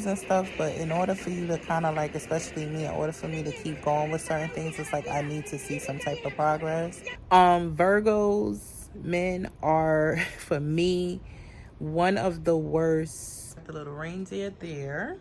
and stuff, but in order for you to kind of like, especially me, in order for me to keep going with certain things, it's like I need to see some type of progress. Virgos men are for me one of the worst. The little reindeer there,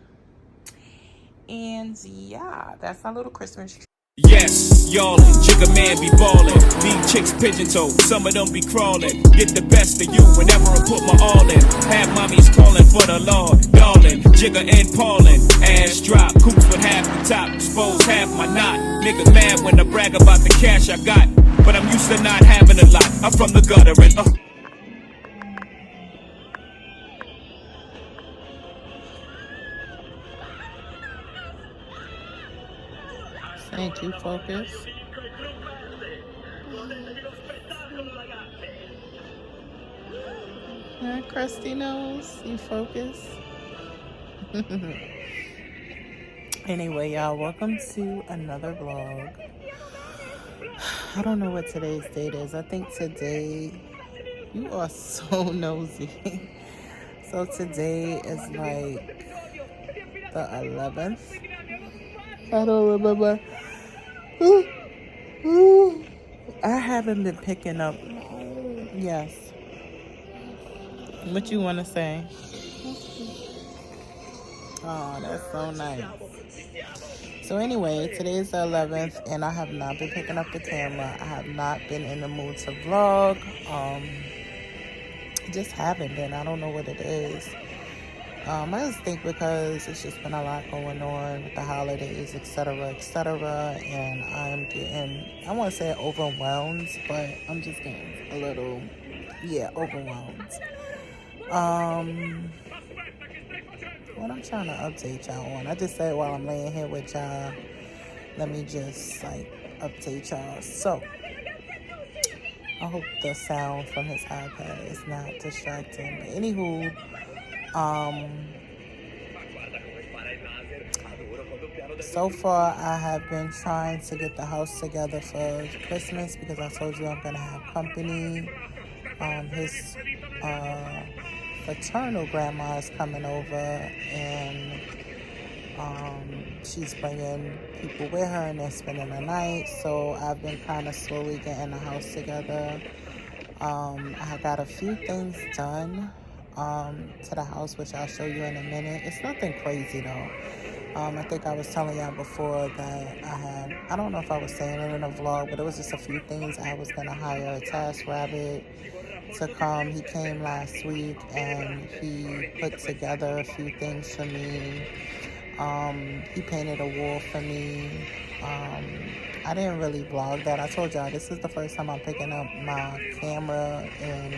and yeah, that's our little Christmas tree. Yes, y'allin', Jigga man be ballin'. These chicks pigeon-toed, some of them be crawlin'. Get the best of you whenever I put my all in. Have mommies callin' for the law, darling. Jigga and Paulin', ass drop. Coops with half the top, expose half my knot. Niggas mad when I brag about the cash I got, but I'm used to not having a lot. I'm from the gutter and Thank you, focus. Crusty nose, you focus. Anyway, y'all, welcome to another vlog. I don't know what today's date is. I think today, you are so nosy. So today is like the 11th. I don't remember. I haven't been picking up. Yes. What you want to say? Oh, that's so nice. So anyway, today is the 11th, and I have not been picking up the camera. I have not been in the mood to vlog. Just haven't been. I don't know what it is. I just think because it's just been a lot going on with the holidays, etc., and I'm getting, I want to say overwhelmed, but I'm just getting a little, overwhelmed. What I'm trying to update y'all on, I just said while I'm laying here with y'all, let me just like update y'all. So I hope the sound from his iPad is not distracting. But anywho, so far I have been trying to get the house together for Christmas because I told you I'm gonna have company. His fraternal grandma is coming over, and she's bringing people with her, and they're spending the night. So I've been kind of slowly getting the house together. I got a few things done to the house, which I'll show you in a minute. It's nothing crazy though. I think I was telling y'all before that I don't know if I was saying it in a vlog, but it was just a few things. I was going to hire a task rabbit to come. He came last week and he put together a few things for me. He painted a wall for me. I didn't really vlog that. I told y'all this is the first time I'm picking up my camera and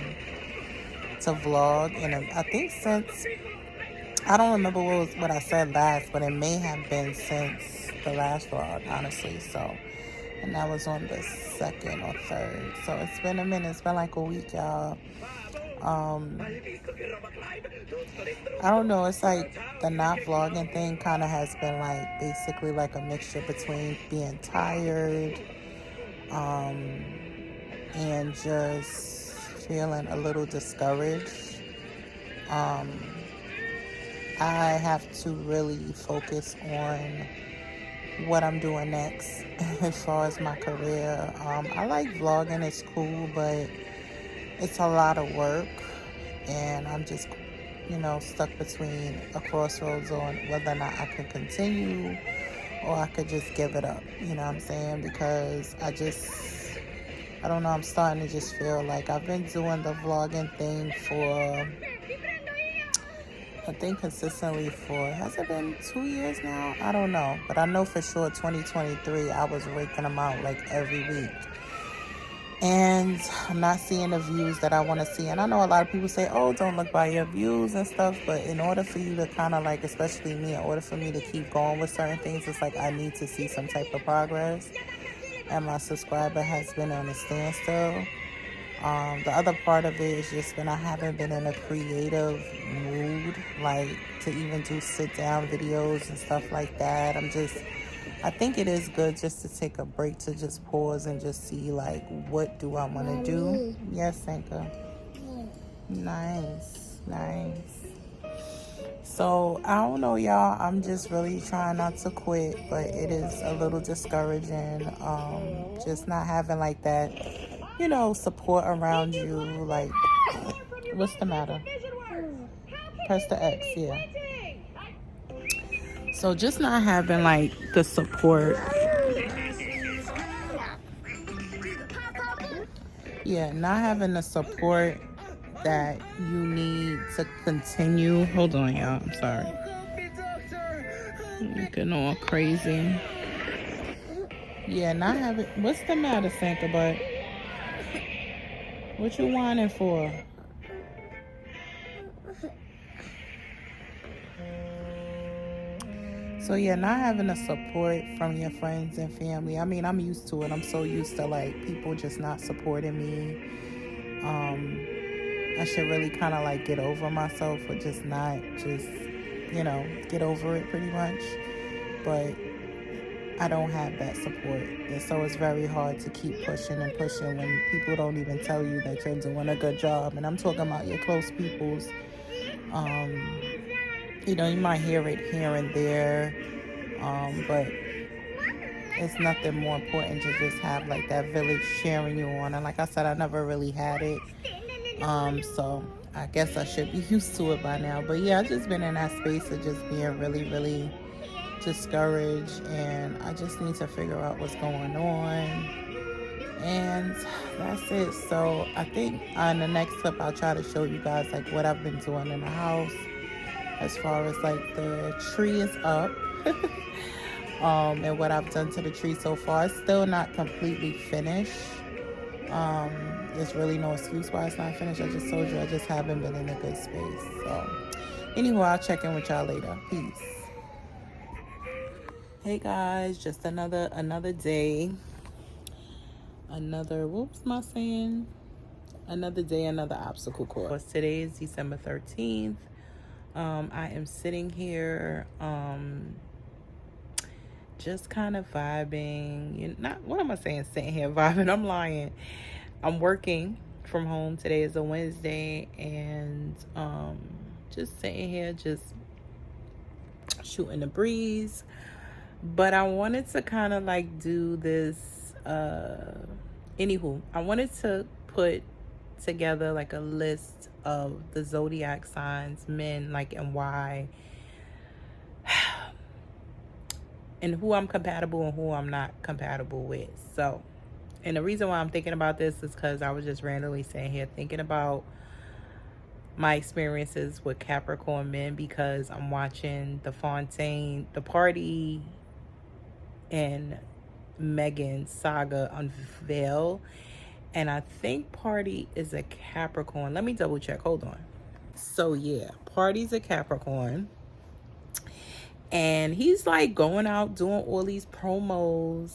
to vlog, and I think since, I don't remember what I said last, but it may have been since the last vlog, honestly. So, and that was on the 2nd or 3rd. So it's been a minute. It's been like a week, y'all. I don't know. It's like the not vlogging thing kind of has been like basically like a mixture between being tired, and just feeling a little discouraged. I have to really focus on what I'm doing next as far as my career. I like vlogging, it's cool, but it's a lot of work, and I'm just, stuck between a crossroads on whether or not I could continue or I could just give it up, you know what I'm saying? Because I don't know, I'm starting to just feel like I've been doing the vlogging thing for, I think consistently for, has it been 2 years now? I don't know. But I know for sure 2023, I was raking them out like every week. And I'm not seeing the views that I want to see. And I know a lot of people say, oh, don't look by your views and stuff. But in order for you to kind of like, especially me, in order for me to keep going with certain things, it's like I need to see some type of progress. And my subscriber has been on a standstill. The other part of it is just when I haven't been in a creative mood, like to even do sit down videos and stuff like that. I think it is good just to take a break, to just pause and just see like, what do I want to do? Yes, Sanka. Nice. So I don't know, y'all. I'm just really trying not to quit, but it is a little discouraging. Just not having like that, support around you. Like, what's the matter? Press the X, yeah. So just not having like the support. Yeah, not having the support that you need to continue. Hold on, y'all. I'm sorry. I'm getting all crazy. Yeah, not having. What's the matter, Santa Butt? What you whining for? So yeah, not having the support from your friends and family. I mean, I'm used to it. I'm so used to like people just not supporting me. I should really kind of like get over myself or just not just, get over it pretty much. But I don't have that support. And so it's very hard to keep pushing and pushing when people don't even tell you that you're doing a good job. And I'm talking about your close people's. You might hear it here and there, but it's nothing more important to just have like that village cheering you on. And like I said, I never really had it. So I guess I should be used to it by now. But yeah, I've just been in that space of just being really, really discouraged, and I just need to figure out what's going on. And that's it. So I think on the next clip I'll try to show you guys like what I've been doing in the house. As far as like the tree is up and what I've done to the tree so far. It's still not completely finished. There's really no excuse why it's not finished. I just told you I just haven't been in a good space. So anyway, I'll check in with y'all later. Peace. Hey guys, just another day. What was I saying? Another day, another obstacle course. Today is December 13th. I am sitting here, just kind of vibing. What am I saying? Sitting here vibing. I'm lying. I'm working from home. Today is a Wednesday, and just sitting here, just shooting the breeze. But I wanted to kind of like do this. Anywho, I wanted to put together like a list of the Zodiac signs, men, like, and why, and who I'm compatible and who I'm not compatible with. So, and the reason why I'm thinking about this is because I was just randomly sitting here thinking about my experiences with Capricorn men, because I'm watching the Party and Meghan saga unveil. And I think Party is a Capricorn. Let me double check. Hold on. So yeah, Party's a Capricorn. And he's like going out doing all these promos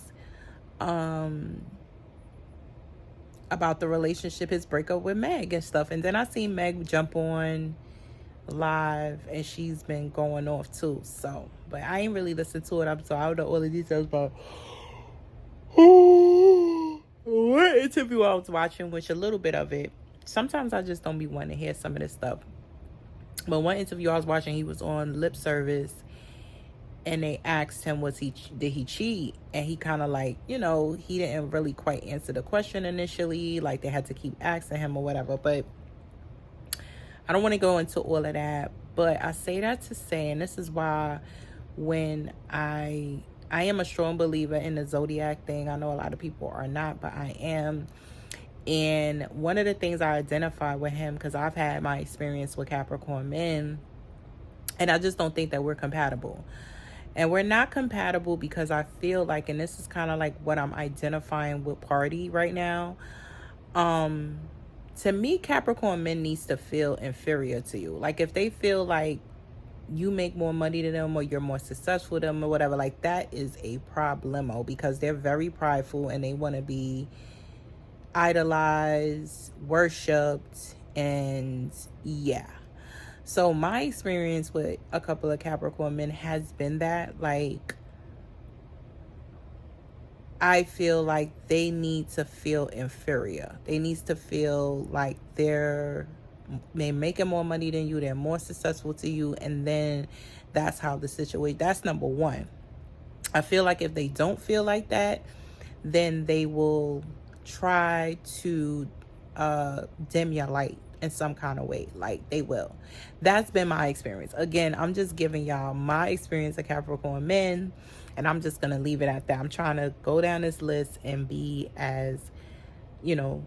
about the relationship, his breakup with Meg and stuff. And then I seen Meg jump on live and she's been going off too. So, but I ain't really listened to it. I don't know all the details, but what interview I was watching, which a little bit of it, sometimes I just don't be wanting to hear some of this stuff. But one interview I was watching, he was on lip service, and they asked him, did he cheat? And he kind of like, he didn't really quite answer the question initially. Like they had to keep asking him or whatever. But I don't want to go into all of that. But I say that to say, and this is why when I am a strong believer in the Zodiac thing. I know a lot of people are not, but I am. And one of the things I identify with him, because I've had my experience with Capricorn men, and I just don't think that we're compatible. And we're not compatible because I feel like, and this is kind of like what I'm identifying with Party right now. To me, Capricorn men needs to feel inferior to you. Like if they feel like you make more money than them or you're more successful than them or whatever, like that is a problemo, because they're very prideful and they want to be idolized, worshipped, and yeah. So my experience with a couple of Capricorn men has been that, like, I feel like they need to feel inferior. They need to feel like they're they're making more money than you, they're more successful to you, and then that's how the situation, that's number one. I feel like if they don't feel like that, then they will try to dim your light in some kind of way. Like, they will. That's been my experience. Again, I'm just giving y'all my experience of Capricorn men, and I'm just gonna leave it at that. I'm trying to go down this list and be as, you know,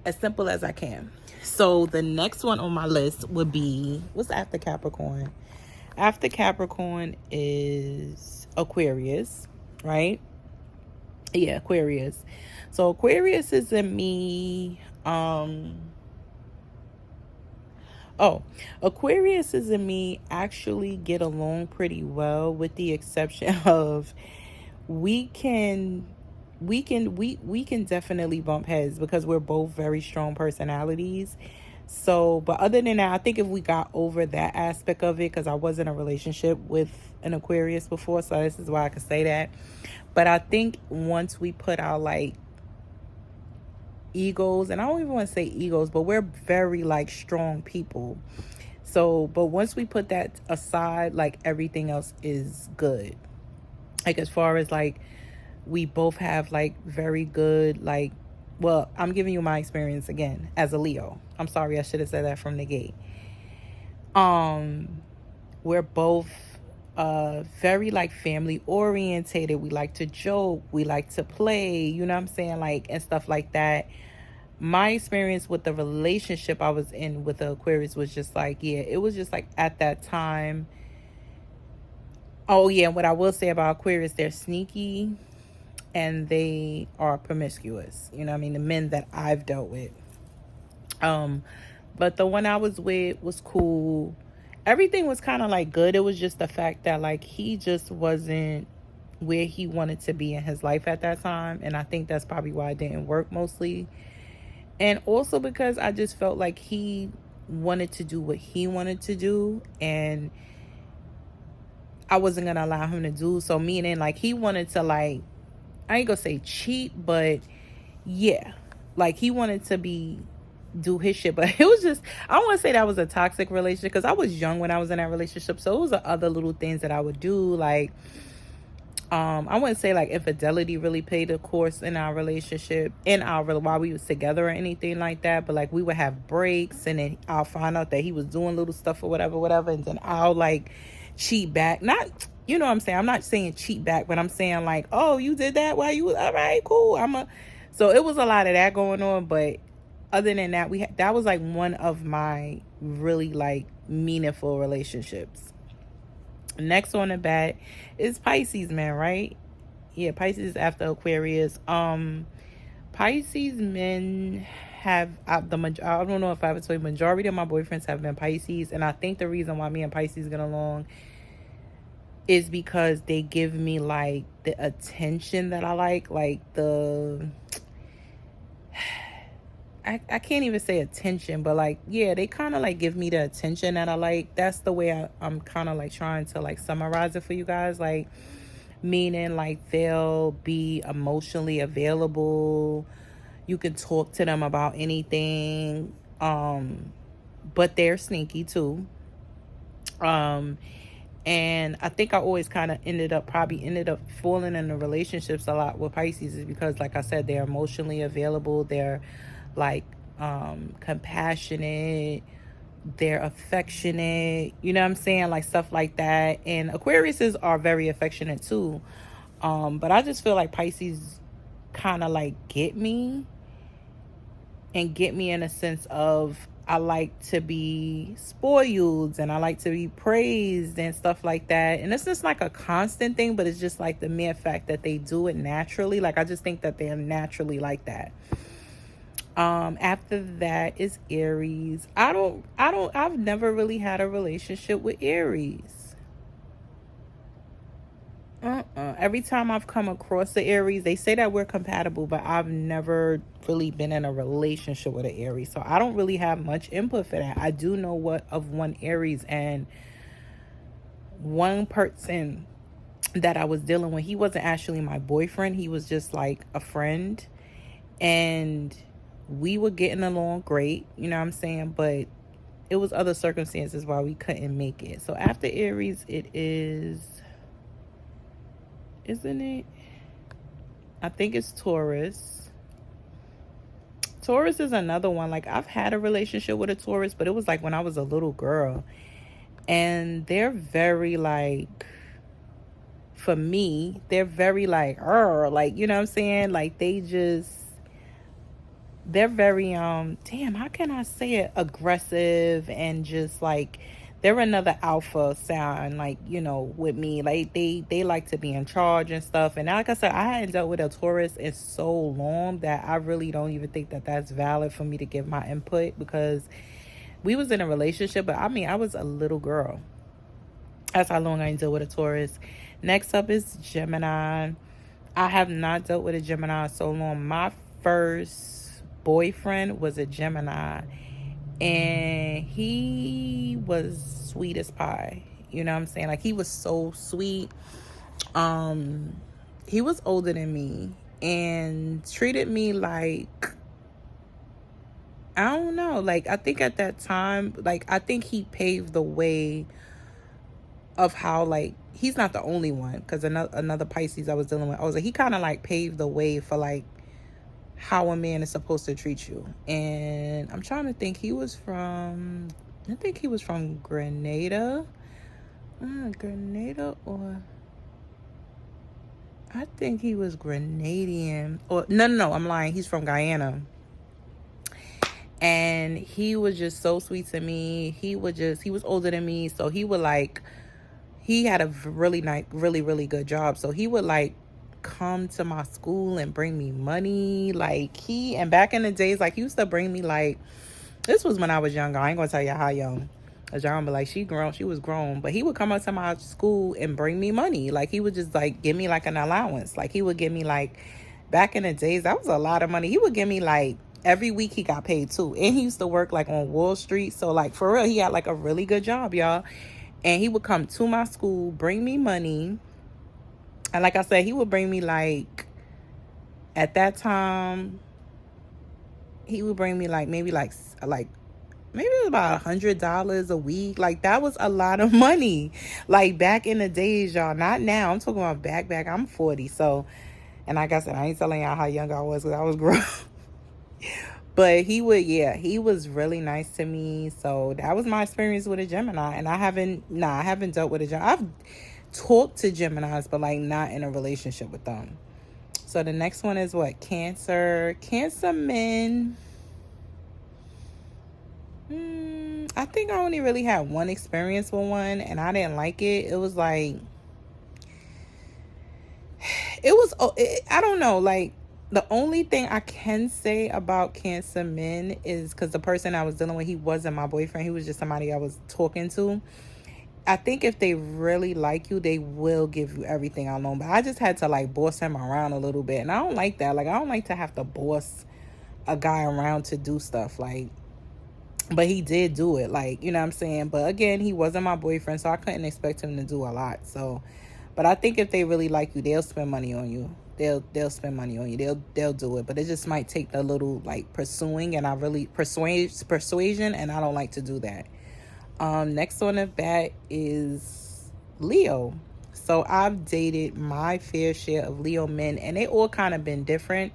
as simple as I can. So the next one on my list would be, what's after Capricorn? After Capricorn is Aquarius, right? Yeah, Aquarius. So Aquarius is in me. Aquarius is in me actually get along pretty well, with the exception of we can definitely bump heads because we're both very strong personalities. So, but other than that, I think if we got over that aspect of it, because I was in a relationship with an Aquarius before, so this is why I can say that. But I think once we put our like egos, and I don't even want to say egos, but we're very like strong people. So, but once we put that aside, like everything else is good. Like as far as like we both have like very good like, well, I'm giving you my experience again as a Leo. I'm sorry, I should have said that from the gate. We're both very like family orientated. We like to joke, we like to play, you know what I'm saying, like, and stuff like that. My experience with the relationship I was in with the Aquarius was just like, yeah, it was just like at that time. Oh yeah, what I will say about Aquarius, they're sneaky and they are promiscuous. You know what I mean? The men that I've dealt with. But the one I was with was cool. Everything was kind of like good. It was just the fact that like he just wasn't where he wanted to be in his life at that time. And I think that's probably why it didn't work mostly. And also because I just felt like he wanted to do what he wanted to do, and I wasn't going to allow him to do so. Meaning like he wanted to like, I ain't gonna say cheat, but yeah, like he wanted to do his shit. But it was just, I don't want to say that was a toxic relationship because I was young when I was in that relationship. So it was other little things that I would do. Like, I wouldn't say like infidelity really played a course in our relationship, while we was together or anything like that. But like we would have breaks, and then I'll find out that he was doing little stuff or whatever, and then I'll like cheat back. Not, you know what I'm saying? I'm not saying cheat back, but I'm saying like, oh, you did that while you was, all right, cool. So it was a lot of that going on. But other than that, that was like one of my really like meaningful relationships. Next on the bat is Pisces, man, right? Yeah, Pisces is after Aquarius. Pisces men have I don't know if I ever told you, majority of my boyfriends have been Pisces, and I think the reason why me and Pisces get along is because they give me like the attention that I like the I can't even say attention, but like, yeah, they kind of like give me the attention that I like. That's the way I'm kind of like trying to like summarize it for you guys. Like, meaning like they'll be emotionally available. You can talk to them about anything. But they're sneaky too. And I think I always kind of ended up falling in the relationships a lot with Pisces is because, like I said, they're emotionally available. They're like compassionate, they're affectionate, you know what I'm saying, like stuff like that. And Aquariuses are very affectionate too, but I just feel like Pisces kind of like get me in a sense of I like to be spoiled and I like to be praised and stuff like that. And it's just like a constant thing, but it's just like the mere fact that they do it naturally. Like I just think that they're naturally like that. After that is Aries. I've never really had a relationship with Aries. Every time I've come across the Aries, they say that we're compatible, but I've never really been in a relationship with an Aries. So I don't really have much input for that. I do know one Aries, and one person that I was dealing with, he wasn't actually my boyfriend. He was just like a friend. And we were getting along great, you know what I'm saying? But it was other circumstances why we couldn't make it. So after Aries, it is, isn't it? I think it's Taurus. Taurus is another one. Like, I've had a relationship with a Taurus, but it was like when I was a little girl. And they're very like, for me, they're very like, like, you know what I'm saying? Like, they're very, damn, how can I say it? Aggressive, and just like, they're another alpha sign, like, you know, with me. Like, they like to be in charge and stuff. And like I said, I hadn't dealt with a Taurus in so long that I really don't even think that that's valid for me to give my input, because we was in a relationship, but I mean, I was a little girl. That's how long I ain't dealt with a Taurus. Next up is Gemini. I have not dealt with a Gemini so long. My first boyfriend was a Gemini, and he was sweet as pie. You know what I'm saying? Like, he was so sweet. He was older than me and treated me like, I don't know. Like, I think at that time, like, I think he paved the way of how, like, he's not the only one, because another Pisces I was dealing with, I was like, he kind of like paved the way for like how a man is supposed to treat you. And I'm trying to think, I think he was from Grenada. Grenada, or I think he was Grenadian. Or no, I'm lying. He's from Guyana. And he was just so sweet to me. He was older than me, so he had a really nice, really good job. So he would like come to my school and bring me money. Like, and back in the days, like, he used to bring me, like, this was when I was younger. I ain't gonna tell you how young. Cause y'all be like, she was grown. But he would come up to my school and bring me money. Like, he would just like give me like an allowance. Like, he would give me, like, back in the days, that was a lot of money. He would give me like every week. He got paid too. And he used to work like on Wall Street. So like, for real, he had like a really good job, y'all. And he would come to my school, bring me money. And like I said, he would bring me like, at that time, he would bring me like maybe like maybe it was about $100 a week. Like, that was a lot of money. Like, back in the days, y'all. Not now. I'm talking about back. I'm 40. So, and like I said, I ain't telling y'all how young I was, because I was grown. But he was really nice to me. So that was my experience with a Gemini. And I haven't dealt with a Gemini. I've talked to Geminis, but like not in a relationship with them. So the next one is what? Cancer. Cancer men. I think I only really had one experience with one, and I didn't like it. It was like, I don't know, like, the only thing I can say about Cancer men is, because the person I was dealing with, he wasn't my boyfriend. He was just somebody I was talking to. I think if they really like you, they will give you everything I know. But I just had to like boss him around a little bit. And I don't like that. Like, I don't like to have to boss a guy around to do stuff. Like, but he did do it. Like, you know what I'm saying? But again, he wasn't my boyfriend, so I couldn't expect him to do a lot. So, but I think if they really like you, they'll spend money on you. They'll spend money on you. They'll do it. But it just might take the little like pursuing, and I really persuasion, and I don't like to do that. Next on the bat is Leo. So I've dated my fair share of Leo men, and they all kind of been different.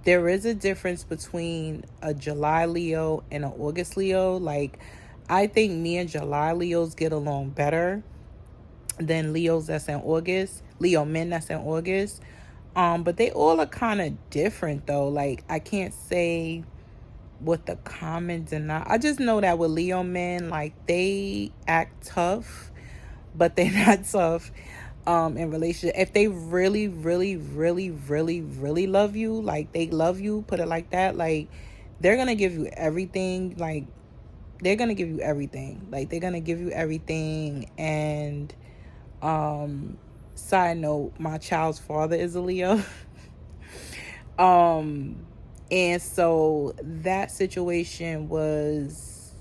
There is a difference between a July Leo and an August Leo. Like, I think me and July Leos get along better than Leos that's in August. Leo men that's in August. But they all are kind of different though. Like, I can't say what the common denominator. I just know that with Leo men, like, they act tough, but they're not tough in relationship. If they really love you, like, they love you, put it like that, like, they're gonna give you everything. Like, they're gonna give you everything. Like, they're gonna give you everything. And side note, my child's father is a Leo. And so that situation was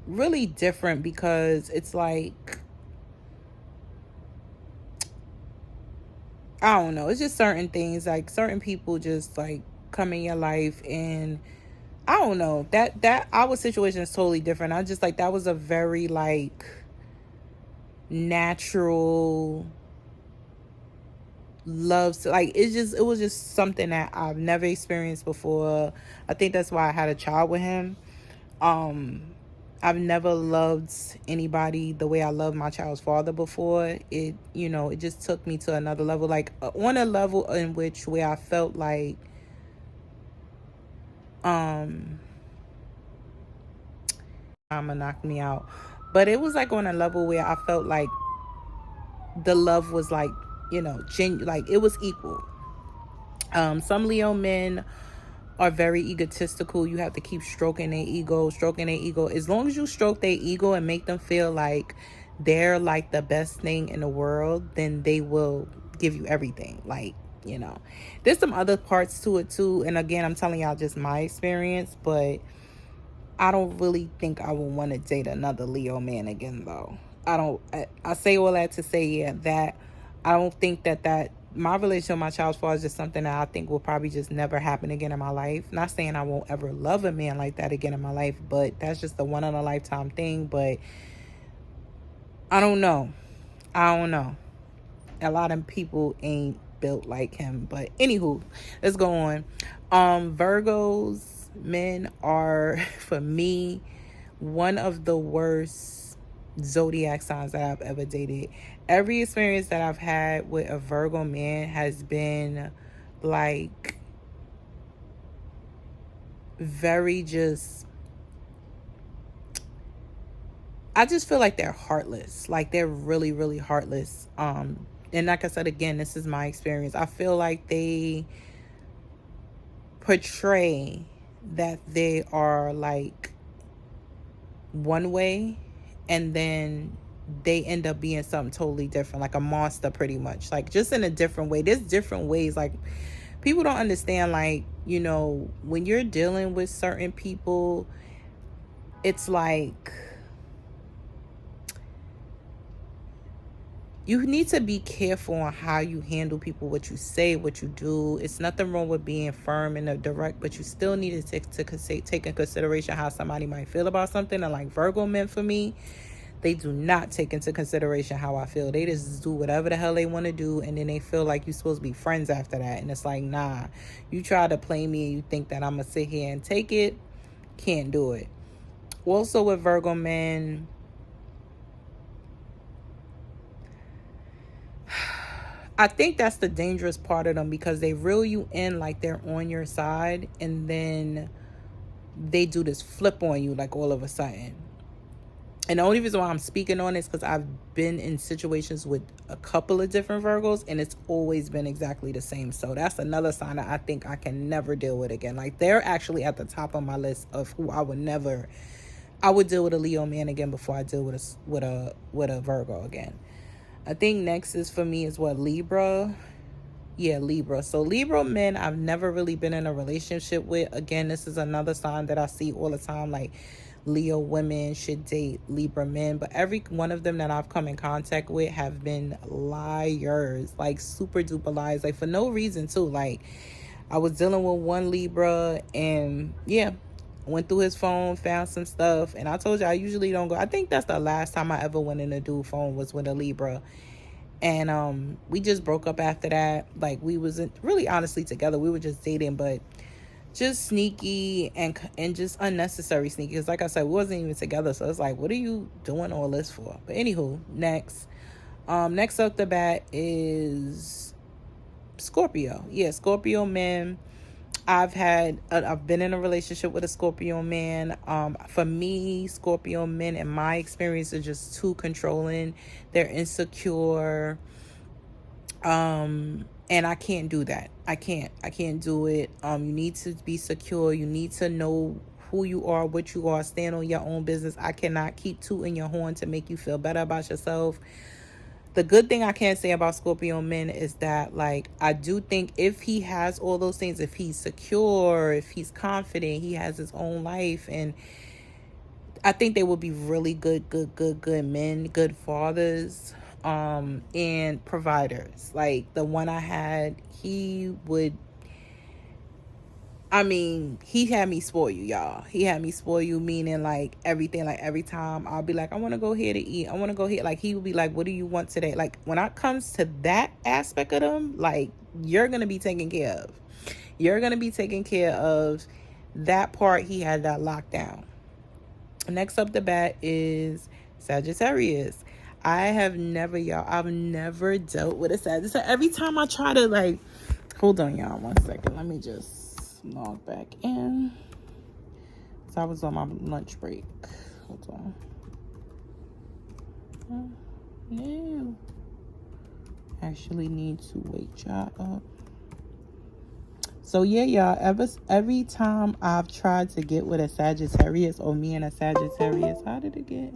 really different, because it's like, I don't know, it's just certain things, like certain people just like come in your life, and I don't know, that our situation is totally different. I just like, that was a very like natural love. Like, it was just something that I've never experienced before. I think that's why I had a child with him. I've never loved anybody the way I loved my child's father before. It, it just took me to another level, like on a level in which where I felt like I'ma knock me out. But it was like on a level where I felt like the love was like, like it was equal. Some Leo men are very egotistical. You have to keep stroking their ego, stroking their ego. As long as you stroke their ego and make them feel like they're like the best thing in the world, then they will give you everything. Like, there's some other parts to it too. And again, I'm telling y'all just my experience, but I don't really think I would want to date another Leo man again, though. I say all that to say, yeah, that I don't think that my relationship with my child's father is just something that I think will probably just never happen again in my life. Not saying I won't ever love a man like that again in my life, but that's just the one in a lifetime thing. But I don't know. A lot of people ain't built like him. But anywho, let's go on. Virgos men are, for me, one of the worst zodiac signs that I've ever dated. Every experience that I've had with a Virgo man has been like very just, I just feel like they're heartless. Like they're really, really heartless. And like I said, again, this is my experience. I feel like they portray that they are like one way, and then they end up being something totally different, like a monster pretty much, like just in a different way. There's different ways. Like, people don't understand, like, when you're dealing with certain people, it's like you need to be careful on how you handle people, what you say, what you do. It's nothing wrong with being firm and direct, but you still need to take in consideration how somebody might feel about something. And like Virgo men, for me, they do not take into consideration how I feel. They just do whatever the hell they want to do, and then they feel like you're supposed to be friends after that. And it's like, nah, you try to play me and you think that I'm going to sit here and take it. Can't do it. Also with Virgo men, I think that's the dangerous part of them, because they reel you in like they're on your side, and then they do this flip on you like all of a sudden. And the only reason why I'm speaking on it is because I've been in situations with a couple of different Virgos, and it's always been exactly the same. So that's another sign that I think I can never deal with again. Like, they're actually at the top of my list of who I would deal with a Leo man again before I deal with a Virgo again. I think next is for me is what, Libra. Yeah, Libra. So Libra men, I've never really been in a relationship with. Again, this is another sign that I see all the time. Like, Leo women should date Libra men, but every one of them that I've come in contact with have been liars, like super duper liars, like for no reason too. Like, I was dealing with one Libra, and yeah, went through his phone, found some stuff, and I told you I usually don't go. I think that's the last time I ever went in a dude's phone was with a Libra. And we just broke up after that. Like, we wasn't really honestly together. We were just dating, but just sneaky and just unnecessary sneaky. Because like I said, we wasn't even together. So it's like, what are you doing all this for? But anywho, next up the bat is Scorpio. Yeah, Scorpio men. I've been in a relationship with a Scorpio man. For me, Scorpio men, in my experience, are just too controlling. They're insecure. And I can't do that. I can't do it. You need to be secure. You need to know who you are, what you are, stand on your own business. I cannot keep tooting your horn to make you feel better about yourself. The good thing I can say about Scorpio men is that, like, I do think if he has all those things, if he's secure, if he's confident, he has his own life, and I think they will be really good men, good fathers, and providers. Like the one I had, he would I mean, he had me spoil you, y'all. He had me spoil you, meaning like everything. Like every time I'll be like, I want to go here to eat. I want to go here. Like he would be like, what do you want today? Like when it comes to that aspect of them, like you're going to be taken care of. You're going to be taken care of. That part, he had that locked down. Next up the bat is Sagittarius. I've never dealt with a Sagittarius. Every time I try to like, hold on y'all 1 second. Let me just log back in. So I was on my lunch break. Hold on. No. Actually need to wake y'all up. So yeah, y'all, every time I've tried to get with a Sagittarius or me and a Sagittarius, how did it get?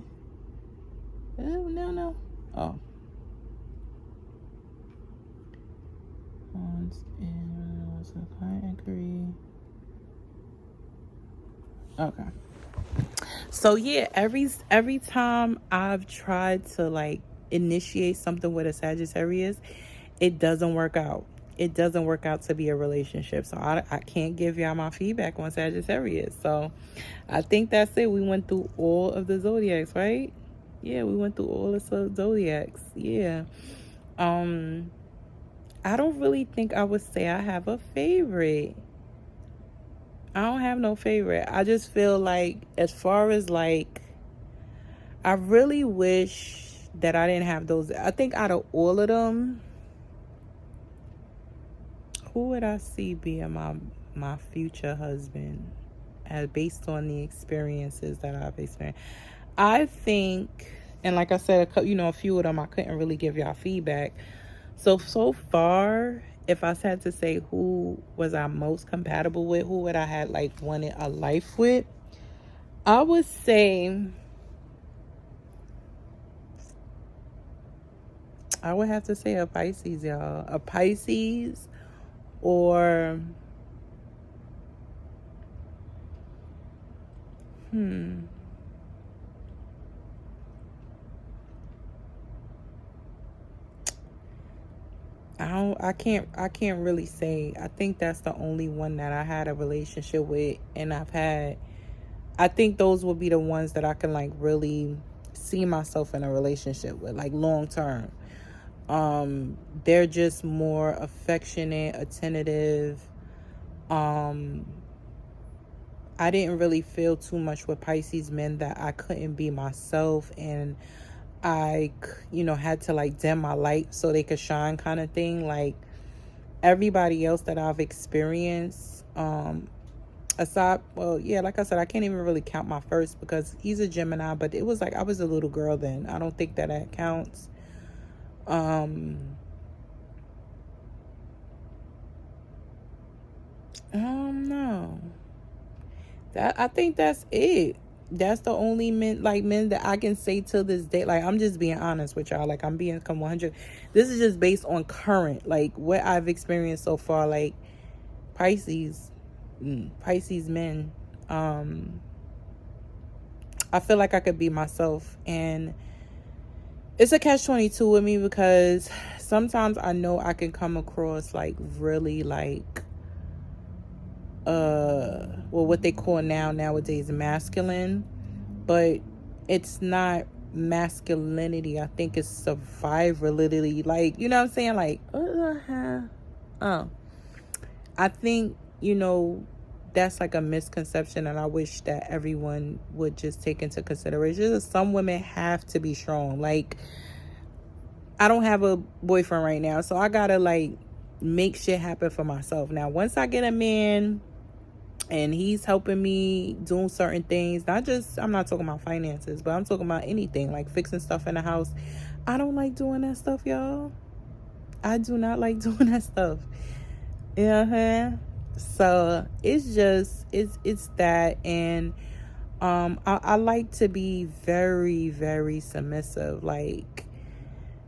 Oh, no. Oh. Once a client inquiry. Okay. So yeah, every time I've tried to like initiate something with a Sagittarius, it doesn't work out. It doesn't work out to be a relationship. So I can't give y'all my feedback on Sagittarius. So I think that's it. We went through all of the Zodiacs, right? Yeah, we went through all the Zodiacs. Yeah. I don't really think I would say I have a favorite. I don't have no favorite. I just feel like as far as like, I really wish that I didn't have those. I think out of all of them, who would I see being my future husband, based on the experiences that I've experienced? I think, and like I said, a few of them I couldn't really give y'all feedback. So far, if I had to say who was I most compatible with, who would I had like wanted a life with, I would say I would have to say a Pisces, y'all. A Pisces or I can't really say. I think that's the only one that I had a relationship with, and I think those will be the ones that I can like really see myself in a relationship with, like long term. They're just more affectionate, attentive. I didn't really feel too much with Pisces men that I couldn't be myself, and I, had to like dim my light so they could shine kind of thing. Like everybody else that I've experienced, aside, well, yeah, like I said, I can't even really count my first because he's a Gemini, but it was like I was a little girl then. I don't think that counts. I don't know. I think that's it. That's the only men that I can say to this day. Like, I'm just being honest with y'all. Like, I'm being 100. This is just based on current, like what I've experienced so far. Like Pisces men. I feel like I could be myself, and it's a catch-22 with me because sometimes I know I can come across like really like what they call nowadays masculine, but it's not masculinity. I think it's survivability. Like, you know what I'm saying? Like, I think, that's like a misconception, and I wish that everyone would just take into consideration. Some women have to be strong. Like, I don't have a boyfriend right now, so I gotta like make shit happen for myself. Now, once I get a man and he's helping me doing certain things, I'm not talking about finances, but I'm talking about anything, like fixing stuff in the house. I don't like doing that stuff, y'all. I do not like doing that stuff. Yeah. So it's just, it's that. And I like to be very, very submissive. Like,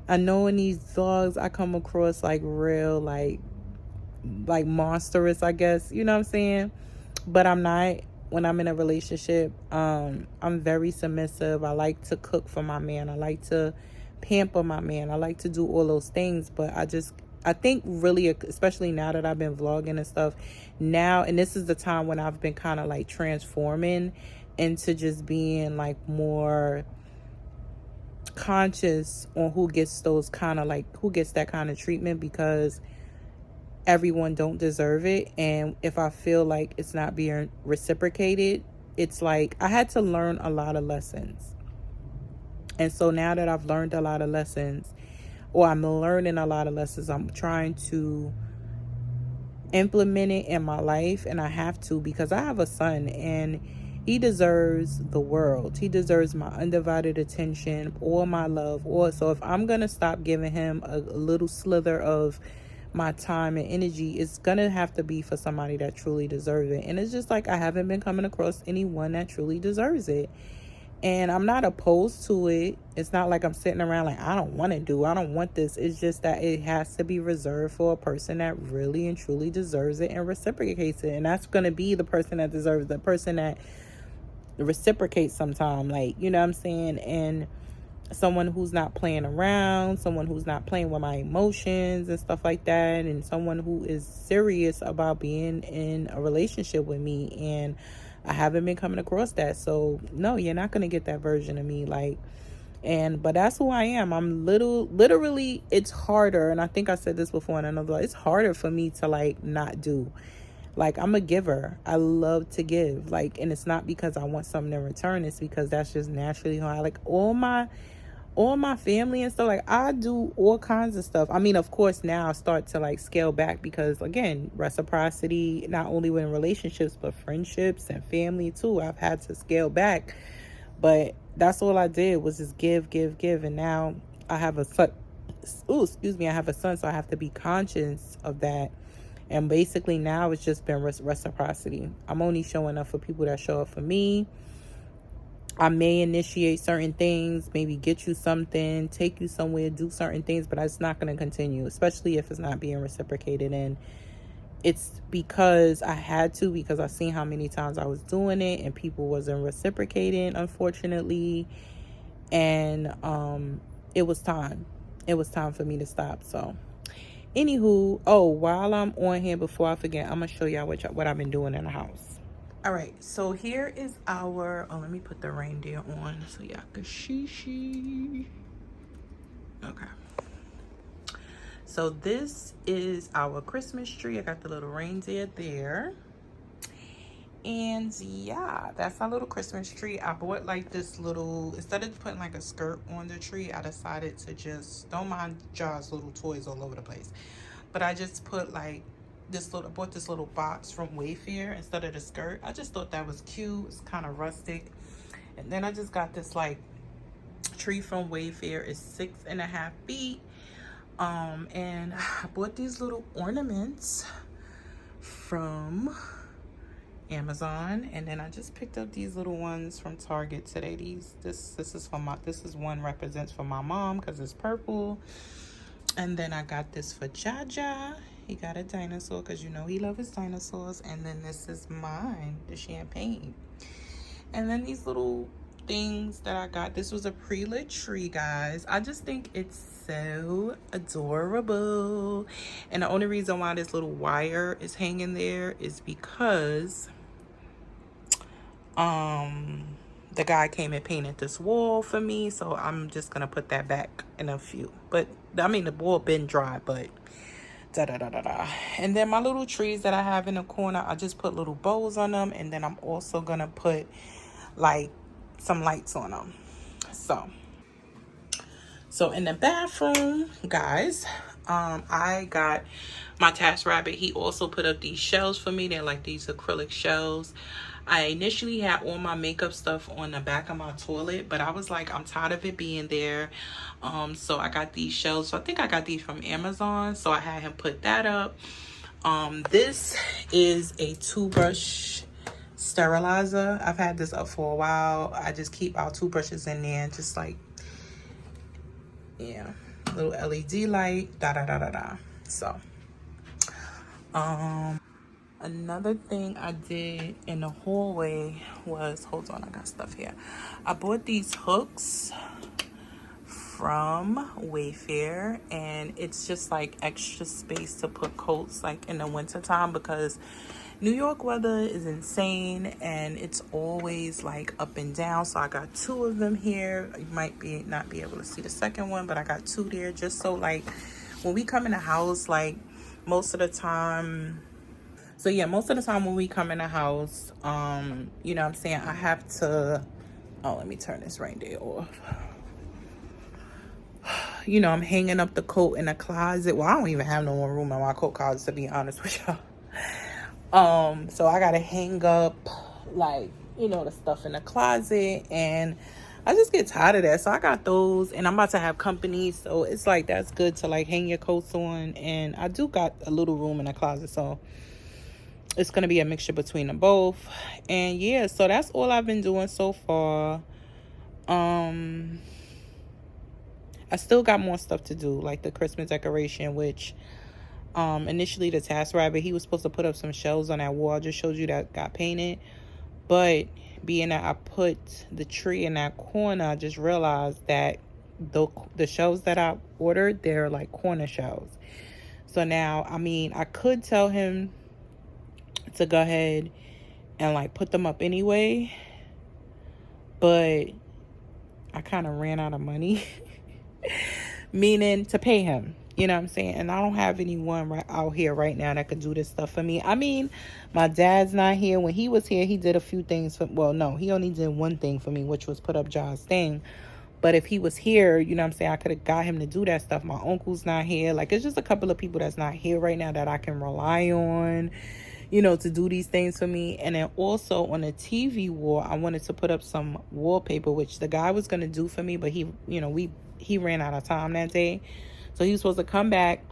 I know in these vlogs I come across like real, like monstrous, I guess, you know what I'm saying? But I'm not. When I'm in a relationship, I'm very submissive. I like to cook for my man. I like to pamper my man. I like to do all those things, but I think really, especially now that I've been vlogging and stuff now, and this is the time when I've been kind of like transforming into just being like more conscious on who gets those kind of like, who gets that kind of treatment, because everyone don't deserve it. And if I feel like it's not being reciprocated, it's like I had to learn a lot of lessons. And so now that I've learned a lot of lessons, or I'm learning a lot of lessons, I'm trying to implement it in my life. And I have to, because I have a son and he deserves the world. He deserves my undivided attention, all my love. Or so if I'm gonna stop giving him a little slither of my time and energy, it's gonna have to be for somebody that truly deserves it. And it's just like I haven't been coming across anyone that truly deserves it. And I'm not opposed to it. It's not like I'm sitting around like I don't want this. It's just that it has to be reserved for a person that really and truly deserves it and reciprocates it. And that's going to be the person that deserves, the person that reciprocates sometime. Like, you know what I'm saying? And someone who's not playing around, someone who's not playing with my emotions and stuff like that, and someone who is serious about being in a relationship with me. And I haven't been coming across that. So no, you're not going to get that version of me. Like, but that's who I am. I'm literally, it's harder. And I think I said this before in another, it's harder for me to like not do. Like, I'm a giver. I love to give. Like, and it's not because I want something in return. It's because that's just naturally how I like all my family and stuff. Like, I do all kinds of stuff. I mean, of course, now I start to like scale back because, again, reciprocity, not only in relationships, but friendships and family too. I've had to scale back, but that's all I did was just give. And now I have a son. I have a son, so I have to be conscious of that. And basically now it's just been reciprocity. I'm only showing up for people that show up for me. I may initiate certain things, maybe get you something, take you somewhere, do certain things, but it's not going to continue, especially if it's not being reciprocated. And it's because I had to, because I've seen how many times I was doing it and people wasn't reciprocating, unfortunately. And it was time. It was time for me to stop. So anywho, while I'm on here, before I forget, I'm going to show y'all what I've been doing in the house. All right, so here is our, let me put the reindeer on so y'all can see. Okay. So this is our Christmas tree. I got the little reindeer there. And yeah, that's our little Christmas tree. I bought like this little, instead of putting like a skirt on the tree, I decided to just, don't mind Jaws' little toys all over the place. But I just put like, I bought this little box from Wayfair instead of the skirt. I just thought that was cute. It's kind of rustic. And then I just got this like tree from Wayfair. It's 6.5 feet. And I bought these little ornaments from Amazon. And then I just picked up these little ones from Target today. This is one represents for my mom because it's purple. And then I got this for Jaja. He got a dinosaur because you know he loves his dinosaurs. And then this is mine, the champagne. And then these little things that I got. This was a pre-lit tree, guys. I just think it's so adorable. And the only reason why this little wire is hanging there is because the guy came and painted this wall for me. So I'm just going to put that back in a few. But, I mean, the wall been dry, but... And then my little trees that I have in the corner, I just put little bows on them, and then I'm also gonna put like some lights on them. So in the bathroom, guys, I got my task rabbit. He also put up these shelves for me. They're like these acrylic shelves. I initially had all my makeup stuff on the back of my toilet, but I was like, I'm tired of it being there. So I got these shelves. So I think I got these from Amazon. So I had him put that up. This is a 2-brush sterilizer. I've had this up for a while. I just keep our toothbrushes in there, just like, yeah, little LED light, So, another thing I did in the hallway was, hold on, I got stuff here. I bought these hooks from Wayfair, and it's just like extra space to put coats like in the wintertime, because New York weather is insane and it's always like up and down. So I got 2 of them here. You might not be able to see the second one, but I got 2 there, just so like when we come in the house, like most of the time. So yeah, most of the time when we come in the house, you know what I'm saying, I have to, oh, let me turn this reindeer off. You know, I'm hanging up the coat in the closet. Well, I don't even have no more room in my coat closet, to be honest with y'all. So I gotta hang up, like, you know, the stuff in the closet, and I just get tired of that. So I got those, and I'm about to have company, so it's like that's good to like hang your coats on. And I do got a little room in the closet, so it's gonna be a mixture between them both. And yeah, so that's all I've been doing so far. I still got more stuff to do, like the Christmas decoration, which initially the task rabbit, he was supposed to put up some shelves on that wall I just showed you that got painted. But being that I put the tree in that corner, I just realized that the shelves that I ordered, they're like corner shelves. So now, I mean, I could tell him to go ahead and like put them up anyway, but I kind of ran out of money. Meaning to pay him, you know what I'm saying? And I don't have anyone out here right now that could do this stuff for me. I mean, my dad's not here. When he was here, he did a few things for, well, no, he only did one thing for me, which was put up John's thing. But if he was here, you know what I'm saying, I could have got him to do that stuff. My uncle's not here. Like, it's just a couple of people that's not here right now that I can rely on, you know, to do these things for me. And then also on the TV wall, I wanted to put up some wallpaper, which the guy was going to do for me, but he, you know, he ran out of time that day. So he was supposed to come back,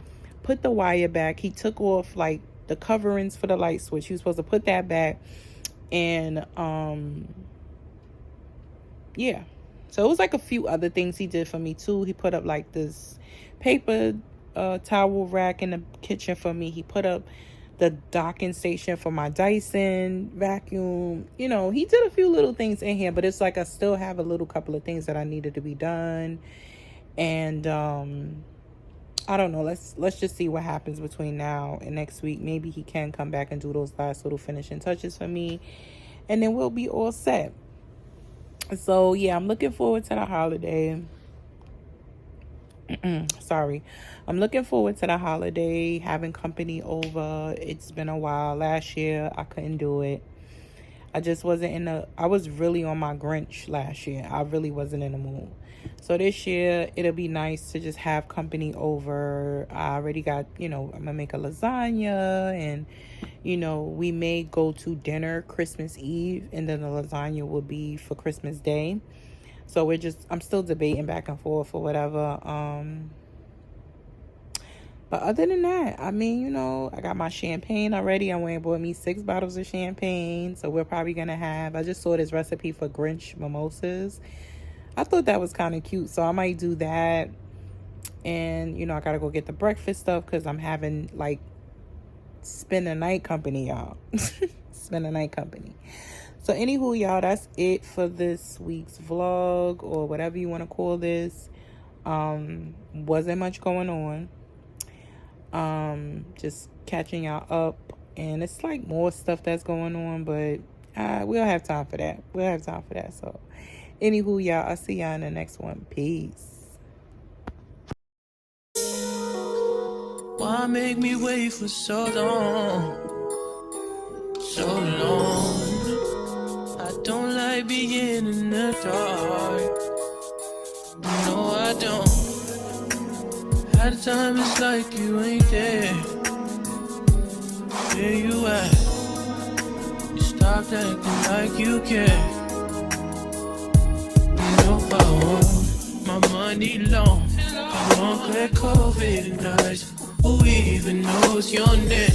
put the wire back. He took off like the coverings for the light switch. He was supposed to put that back. And yeah. So it was like a few other things he did for me too. He put up like this paper towel rack in the kitchen for me. He put up the docking station for my Dyson vacuum. You know, he did a few little things in here, but it's like I still have a little couple of things that I needed to be done. And I don't know, let's just see what happens between now and next week. Maybe he can come back and do those last little finishing touches for me, and then we'll be all set. So yeah, I'm looking forward to the holiday. Sorry, I'm looking forward to the holiday, having company over. It's been a while. Last year I couldn't do it. I just wasn't I was really on my Grinch last year. I really wasn't in the mood. So this year, it'll be nice to just have company over. I already got, you know, I'm going to make a lasagna, and, you know, we may go to dinner Christmas Eve, and then the lasagna will be for Christmas Day. So I'm still debating back and forth or whatever. But other than that, I mean, you know, I got my champagne already. I went and bought me 6 bottles of champagne. So we're probably going to I just saw this recipe for Grinch mimosas. I thought that was kind of cute, so I might do that. And, you know, I got to go get the breakfast stuff because I'm having, like, spend the night company, y'all. Spend the night company. So, anywho, y'all, that's it for this week's vlog, or whatever you want to call this. Wasn't much going on. Just catching y'all up. And it's, like, more stuff that's going on, but we'll have time for that. So, anywho, y'all, I'll see y'all in the next one. Peace. Why make me wait for so long? So long. I don't like being in the dark. No, I don't. At the time it's like you ain't there. Where you at? You stopped acting like you care. My money long, I won't clear COVID nights. Who even knows your name?